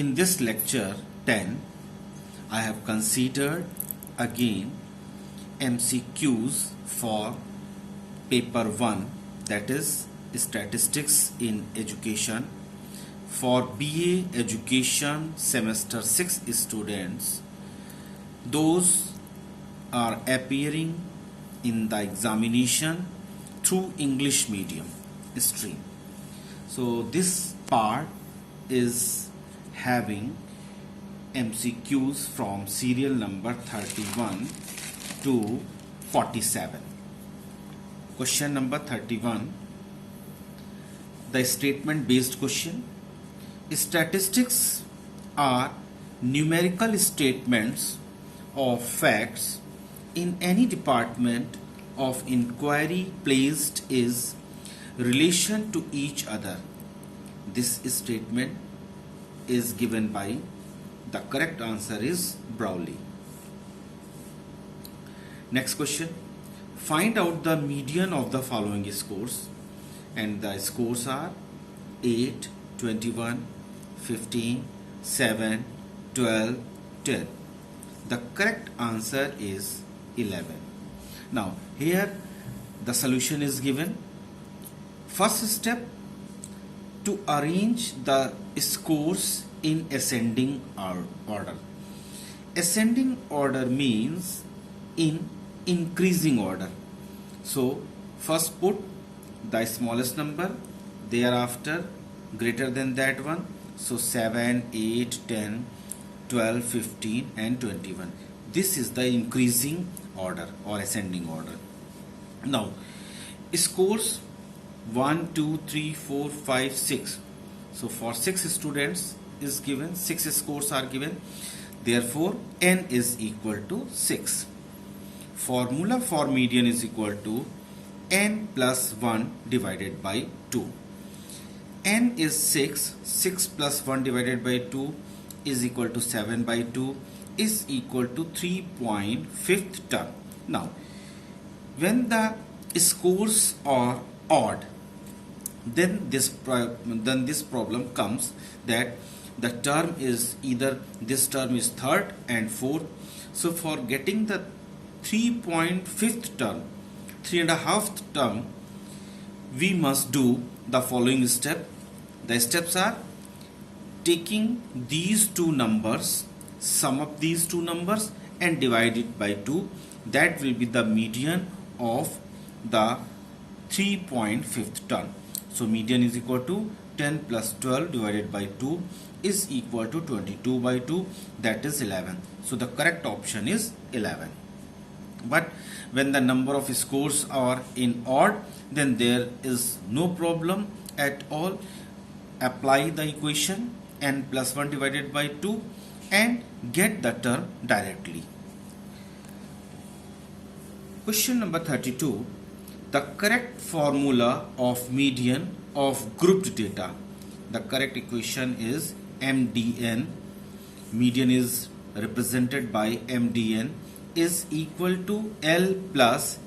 In this lecture 10, I have considered again MCQs for paper 1, that is Statistics in Education, for BA Education semester 6 students. Those are appearing in the examination through English medium stream. So this part is having MCQs from serial number 31 to 47. Question number 31, the statement based question. Statistics are numerical statements of facts in any department of inquiry placed is relation to each other. This statement is given by, the correct answer is Browley. Next question, find out the median of the following scores, and the scores are 8, 21, 15, 7, 12, 10. The correct answer is 11. Now here the solution is given. First step, to arrange the scores in ascending order. Ascending order means in increasing order. So first put the smallest number, thereafter greater than that one. So 7, 8, 10, 12, 15 and 21. This is the increasing order or ascending order. Now scores 1, 2, 3, 4, 5, 6. So for 6 students is given, 6 scores are given. Therefore n is equal to 6. Formula for median is equal to n plus 1 divided by 2. N is 6. 6 plus 1 divided by 2 is equal to 7 by 2 is equal to 3.5 term. Now when the scores are odd, then this problem comes that the term is either this term is third and fourth. So for getting the 3.5th term, 3.5th term, we must do the following step. The steps are taking these two numbers, sum up these two numbers and divide it by 2. That will be the median of the 3.5th term. So median is equal to 10 plus 12 divided by 2 is equal to 22 by 2, that is 11. So the correct option is 11. But when the number of scores are in odd, then there is no problem at all. Apply the equation n plus 1 divided by 2 and get the term directly. Question number 32, the correct formula of median of grouped data. The correct equation is MDN. Median is represented by MDN is equal to L plus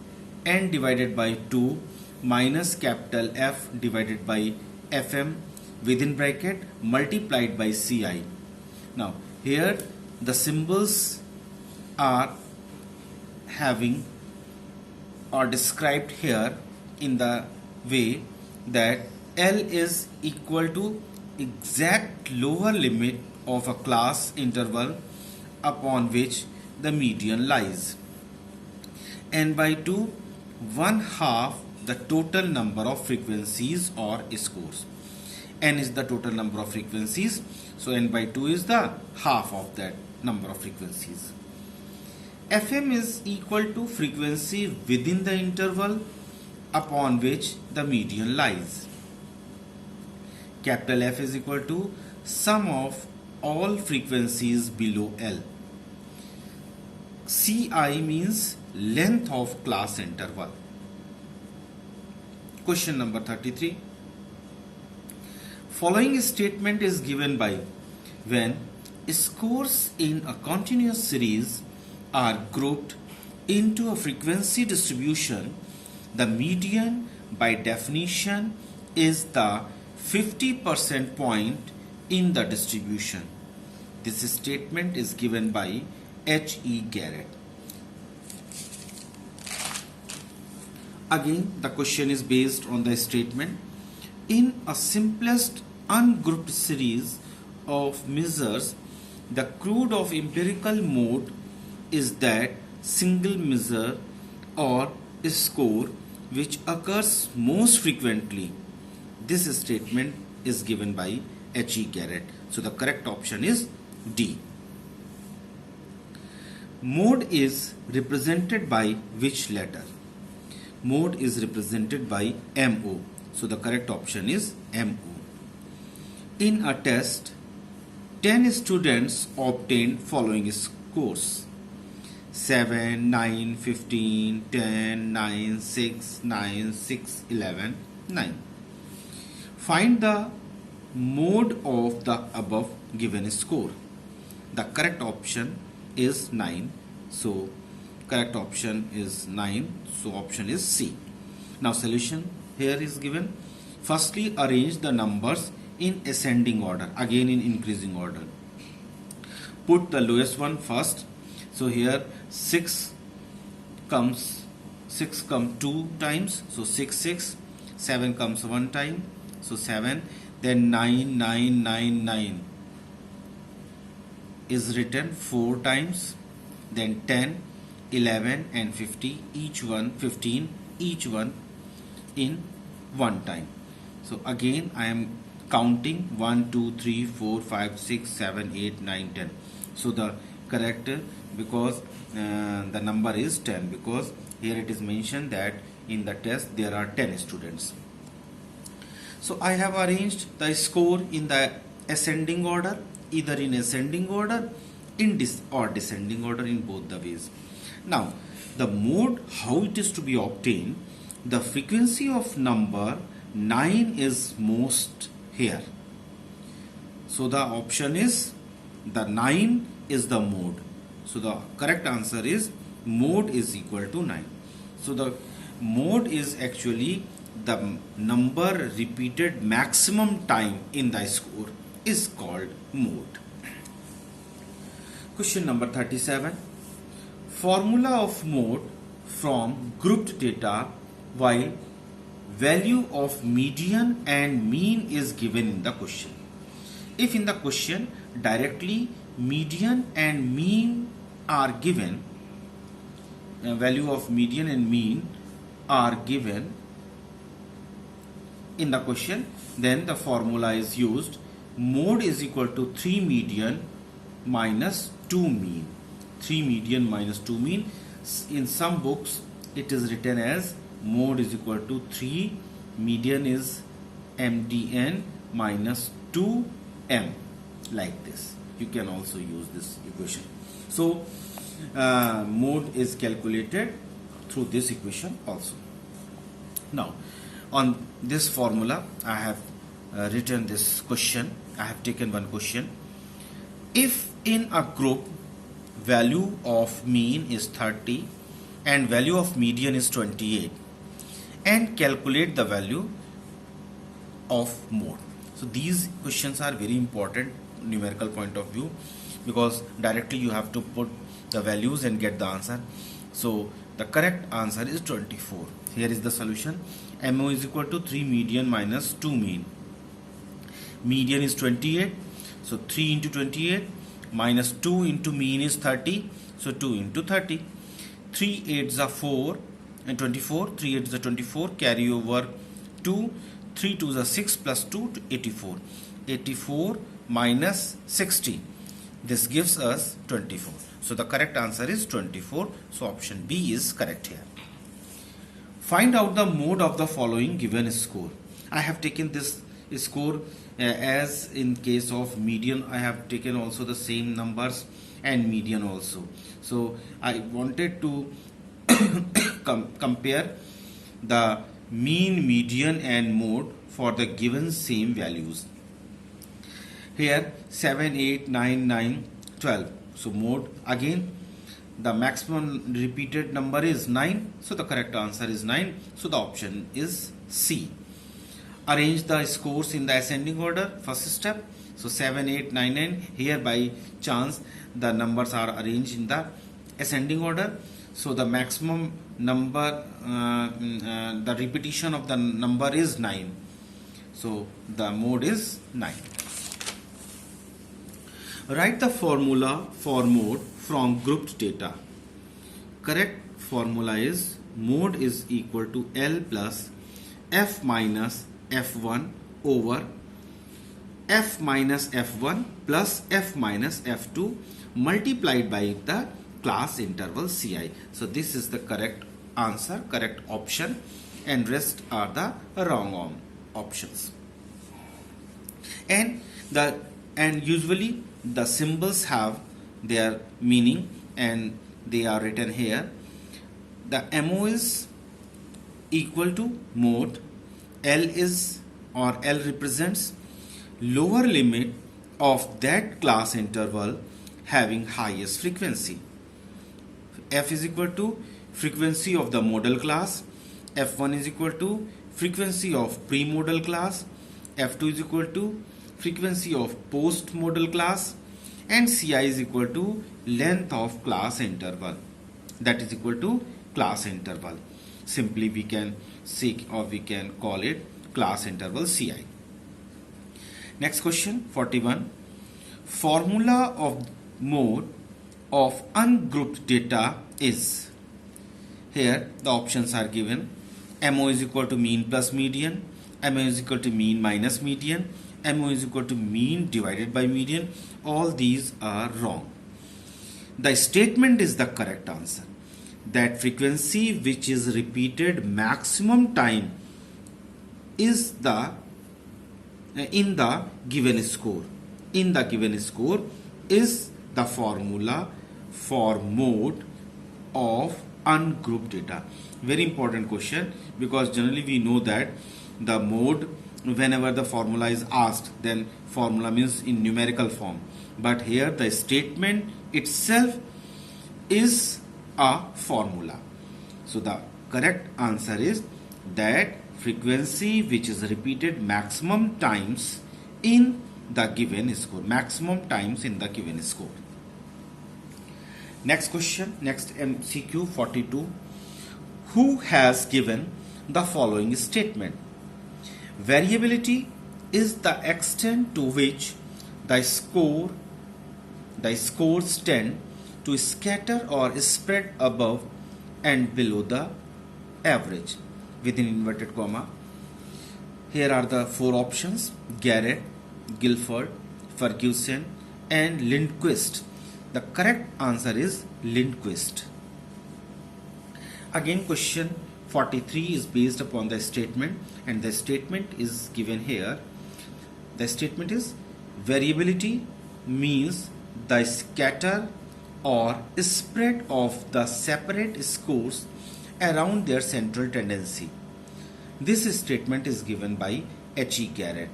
n divided by 2 minus capital F divided by FM within bracket multiplied by CI. Now here the symbols are having or described here in the way that L is equal to exact lower limit of a class interval upon which the median lies. N by 2, 1/2 the total number of frequencies or scores. N is the total number of frequencies, so n by 2 is the half of that number of frequencies. FM is equal to frequency within the interval upon which the median lies. Capital F is equal to sum of all frequencies below L. CI means length of class interval. Question number 33. Following statement is given by when scores in a continuous series are grouped into a frequency distribution, the median by definition is the 50% point in the distribution. This statement is given by H.E. Garrett. Again, the question is based on the statement. In a simplest ungrouped series of measures, the crude of empirical mode is that single measure or score which occurs most frequently. This statement is given by H.E. Garrett. So the correct option is D. Mode is represented by which letter? Mode is represented by MO. So the correct option is MO. In a test, 10 students obtained following scores: 7, 9, 15, 10, 9, 6, 9, 6, 11, 9. Find the mode of the above given score. The correct option is 9. So correct option is 9. So option is C. Now solution here is given. Firstly, arrange the numbers in ascending order, again in increasing order. Put the lowest one first. So here 6 comes 2 times, so 6 6. 7 comes 1 time, so 7. Then 9 9 9 9 is written 4 times. Then 10, 11 and 50, each one 15, each one in 1 time. So again I am counting 1 2 3 4 5 6 7 8 9 10. So the correct, because the number is 10, because here it is mentioned that in the test there are 10 students. So I have arranged the score in the ascending order, either in ascending order or descending order, in both the ways. Now the mode, how it is to be obtained. The frequency of number 9 is most here. So the option is the 9 is the mode. So the correct answer is mode is equal to 9. So the mode is actually the number repeated maximum time in the score is called mode. Question number 37. Formula of mode from grouped data while value of median and mean is given in the question. If in the question directly median and mean are given, value of median and mean are given in the question, then the formula is used. Mode is equal to 3 median minus 2 mean. 3 median minus 2 mean. In some books it is written as mode is equal to 3 median is MDN minus 2M, like this. You can also use this equation. So mode is calculated through this equation also. Now on this formula I have written this question. I have taken one question. If in a group value of mean is 30 and value of median is 28, and calculate the value of mode. So these questions are very important numerical point of view, because directly you have to put the values and get the answer. So the correct answer is 24. Here is the solution. MO is equal to 3 median minus 2 mean. Median is 28, so 3 into 28 minus 2 into mean is 30, so 2 into 30. 3 8s are 4 and 24. 3 8s are 24. Carry over 2. 3 2s are 6 plus 2 to 84. 84 minus 60. This gives us 24. So the correct answer is 24. So option B is correct here. Find out the mode of the following given score. I have taken this score as in case of median. I have taken also the same numbers and median also. So I wanted to compare the mean, median and mode for the given same values. Here 7, 8, 9, 9, 12. So mode, again the maximum repeated number is 9. So the correct answer is 9. So the option is C. Arrange the scores in the ascending order. First step, So 7, 8, 9, and here by chance the numbers are arranged in the ascending order. So the maximum number, the repetition of the number is 9. So the mode is 9. Write the formula for mode from grouped data. Correct formula is mode is equal to L plus F minus F1 over F minus F1 plus F minus F2 multiplied by the class interval Ci. So this is the correct answer, correct option, and rest are the wrong options. And usually the symbols have their meaning and they are written here. The MO is equal to mode. L is, or L represents lower limit of that class interval having highest frequency. F is equal to frequency of the modal class. F1 is equal to frequency of pre-modal class. F2 is equal to frequency of post-modal class, and Ci is equal to length of class interval, that is equal to class interval. Simply we can seek, or we can call it class interval Ci. Next question 41. Formula of mode of ungrouped data is. Here the options are given. MO is equal to mean plus median, MO is equal to mean minus median, MO is equal to mean divided by median. All these are wrong. The statement is the correct answer. That frequency which is repeated maximum time is the in the given score. In the given score is the formula for mode of ungrouped data. Very important question, because generally we know that the mode, whenever the formula is asked, then formula means in numerical form, but here the statement itself is a formula. So the correct answer is that frequency which is repeated maximum times in the given score, maximum times in the given score. Next question, next MCQ 42. Who has given the following statement? Variability is the extent to which the scores tend to scatter or spread above and below the average, within inverted comma. Here are the four options: Garrett, Guilford, Ferguson, and Lindquist. The correct answer is Lindquist. Again, question 43 is based upon the statement, and the statement is given here. The statement is variability means the scatter or spread of the separate scores around their central tendency. This statement is given by H.E. Garrett.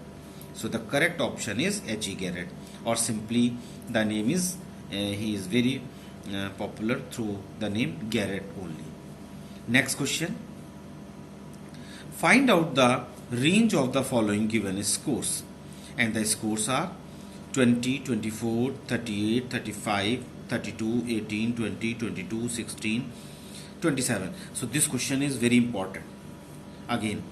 So the correct option is H.E. Garrett, or simply the name is, he is very popular through the name Garrett only. Next question. Find out the range of the following given scores, and the scores are 20, 24, 38, 35, 32, 18, 20, 22, 16, 27. So this question is very important. Again,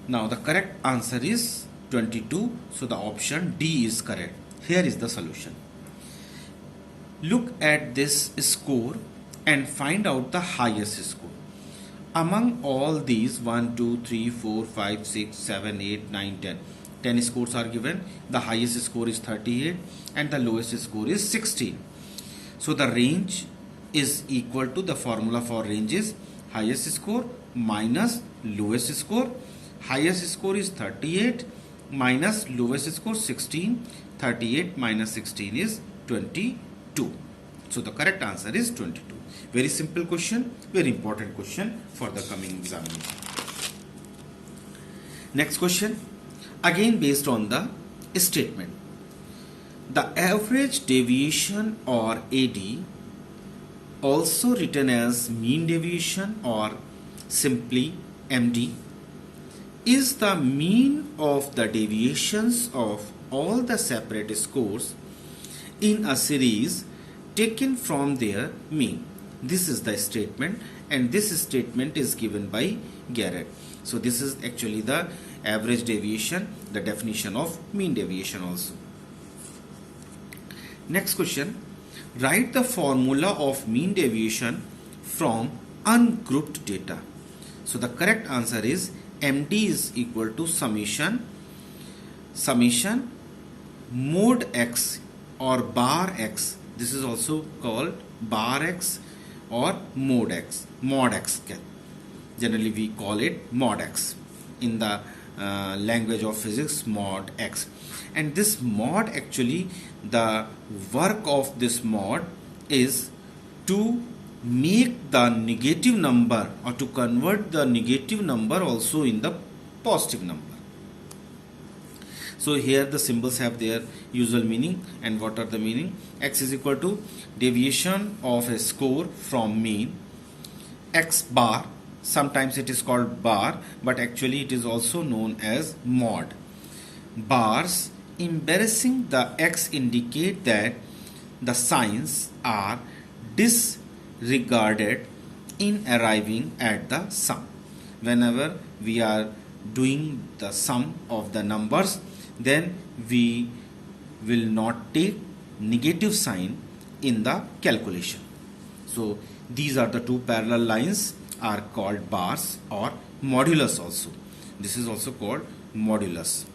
now the correct answer is 22. So the option D is correct. Here is the solution. Look at this score and find out the highest score. Among all these 1, 2, 3, 4, 5, 6, 7, 8, 9, 10. 10 scores are given. The highest score is 38 and the lowest score is 16. So the range is equal to, the formula for range is highest score minus lowest score. Highest score is 38 minus lowest score 16. 38 minus 16 is 22. So the correct answer is 22. Very simple question, very important question for the coming examination. Next question, again based on the statement. The average deviation, or AD, also written as mean deviation or simply MD, is the mean of the deviations of all the separate scores in a series taken from their mean. This is the statement, and this statement is given by Garrett. So this is actually the average deviation, the definition of mean deviation also. Next question, write the formula of mean deviation from ungrouped data. So the correct answer is MD is equal to summation mod x or bar x. This is also called bar x or mod x. Generally we call it mod x in the language of physics, mod x. And this mod, actually the work of this mod is to make the negative number or to convert the negative number also in the positive number. So here the symbols have their usual meaning, and what are the meaning? X is equal to deviation of a score from mean, x bar. Sometimes it is called bar, but actually it is also known as mod. Bars embarrassing the x indicate that the signs are disregarded in arriving at the sum. Whenever we are doing the sum of the numbers, then we will not take negative sign in the calculation. So these are the two parallel lines are called bars or modulus also. This is also called modulus.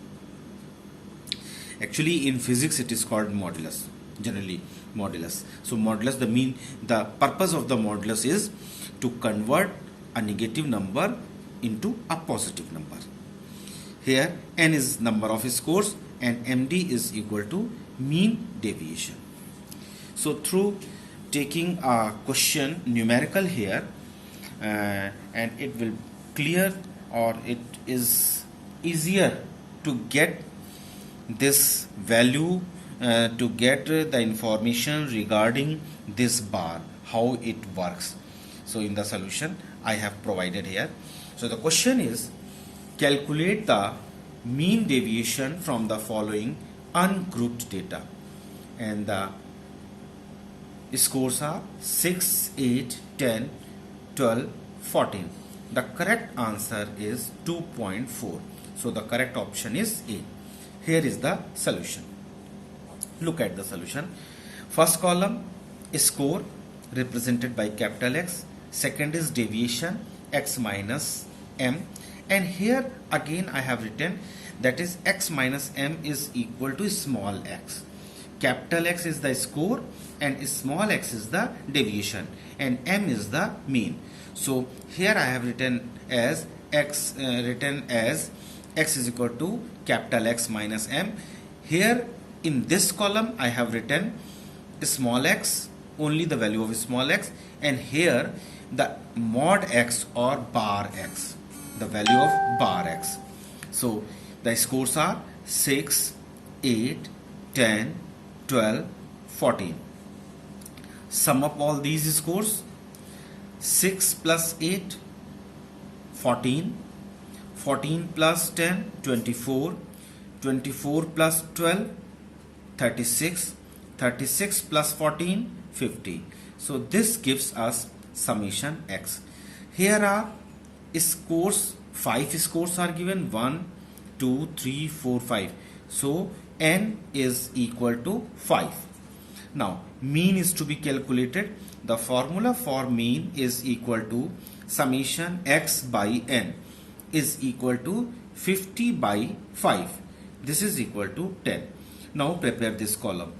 Actually in physics it is called modulus, generally modulus. So modulus, the purpose of the modulus is to convert a negative number into a positive number. Here n is number of scores and MD is equal to mean deviation. So through taking a question numerical here, and it will clear, or it is easier to get this value, to get the information regarding this bar, how it works. So in the solution I have provided here. So the question is, calculate the mean deviation from the following ungrouped data, and the scores are 6, 8, 10, 12, 14. The correct answer is 2.4. So the correct option is A. Here is the solution. Look at the solution. First column is score represented by capital X. Second is deviation, x minus m. And here again I have written that is x minus m is equal to small x. Capital X is the score and small x is the deviation and m is the mean. So here I have written as x is equal to capital X minus m. Here in this column I have written small x, only the value of small x, and here the mod x or bar x, the value of bar x. So the scores are 6, 8, 10, 12, 14. Sum up all these scores. 6 plus 8, 14, 14 plus 10, 24, 24 plus 12, 36, 36 plus 14, 50. So this gives us summation x. Here are scores, 5 scores are given, 1, 2, 3, 4, 5. So n is equal to 5. Now mean is to be calculated. The formula for mean is equal to summation x by n is equal to 50 by 5. This is equal to 10. Now prepare this column.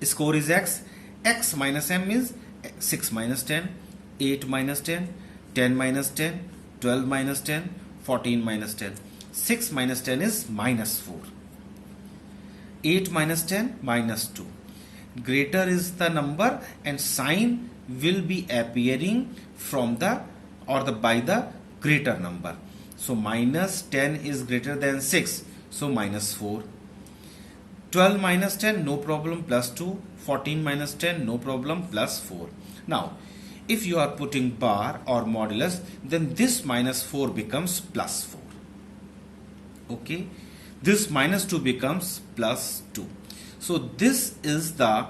Score is x. X minus m is 6 minus 10, 8 minus 10, 10 minus 10, 12 minus 10, 14 minus 10. 6 minus 10 is minus 4. 8 minus 10 minus 2. Greater is the number and sign will be appearing from the or the by the greater number. So minus 10 is greater than 6. So minus 4. 12 minus 10 no problem, plus 2. 14 minus 10 no problem, plus 4. Now if you are putting bar or modulus, then this minus 4 becomes plus 4. Okay, This minus 2 becomes plus 2. So this is the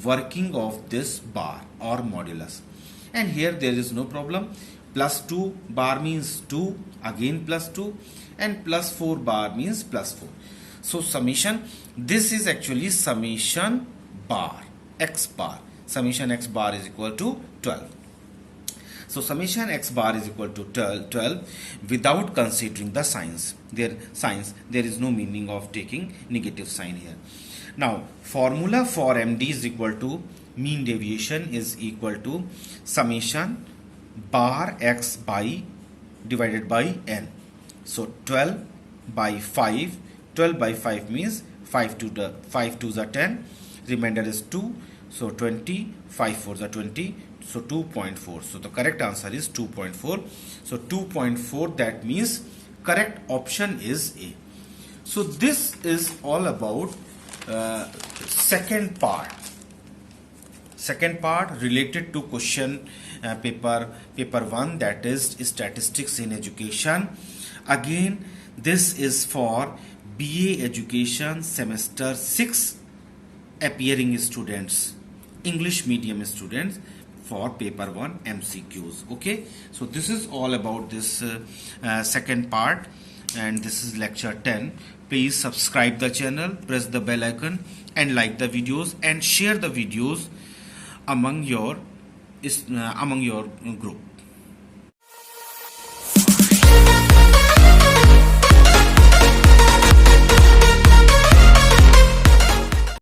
working of this bar or modulus. And here there is no problem. Plus 2 bar means 2, again plus 2, and plus 4 bar means plus 4. So summation, this is actually summation bar, x bar. Summation x bar is equal to 12. So summation x bar is equal to 12 without considering the signs. There is no meaning of taking negative sign here. Now formula for MD is equal to mean deviation is equal to summation bar x by divided by n. So 12 by 5. 12 by 5 means 5 to the 5 2s are 10. Remainder is 2. So 20. 5 4s are 20. So 2.4. So the correct answer is 2.4. So 2.4, that means correct option is A. So this is all about second part. Second part related to question paper 1, that is statistics in education. Again, this is for BA education semester 6 appearing students, English medium students, for paper 1 MCQs. Okay, so this is all about this second part, and this is lecture 10. Please subscribe the channel, press the bell icon, and like the videos, and share the videos among your group.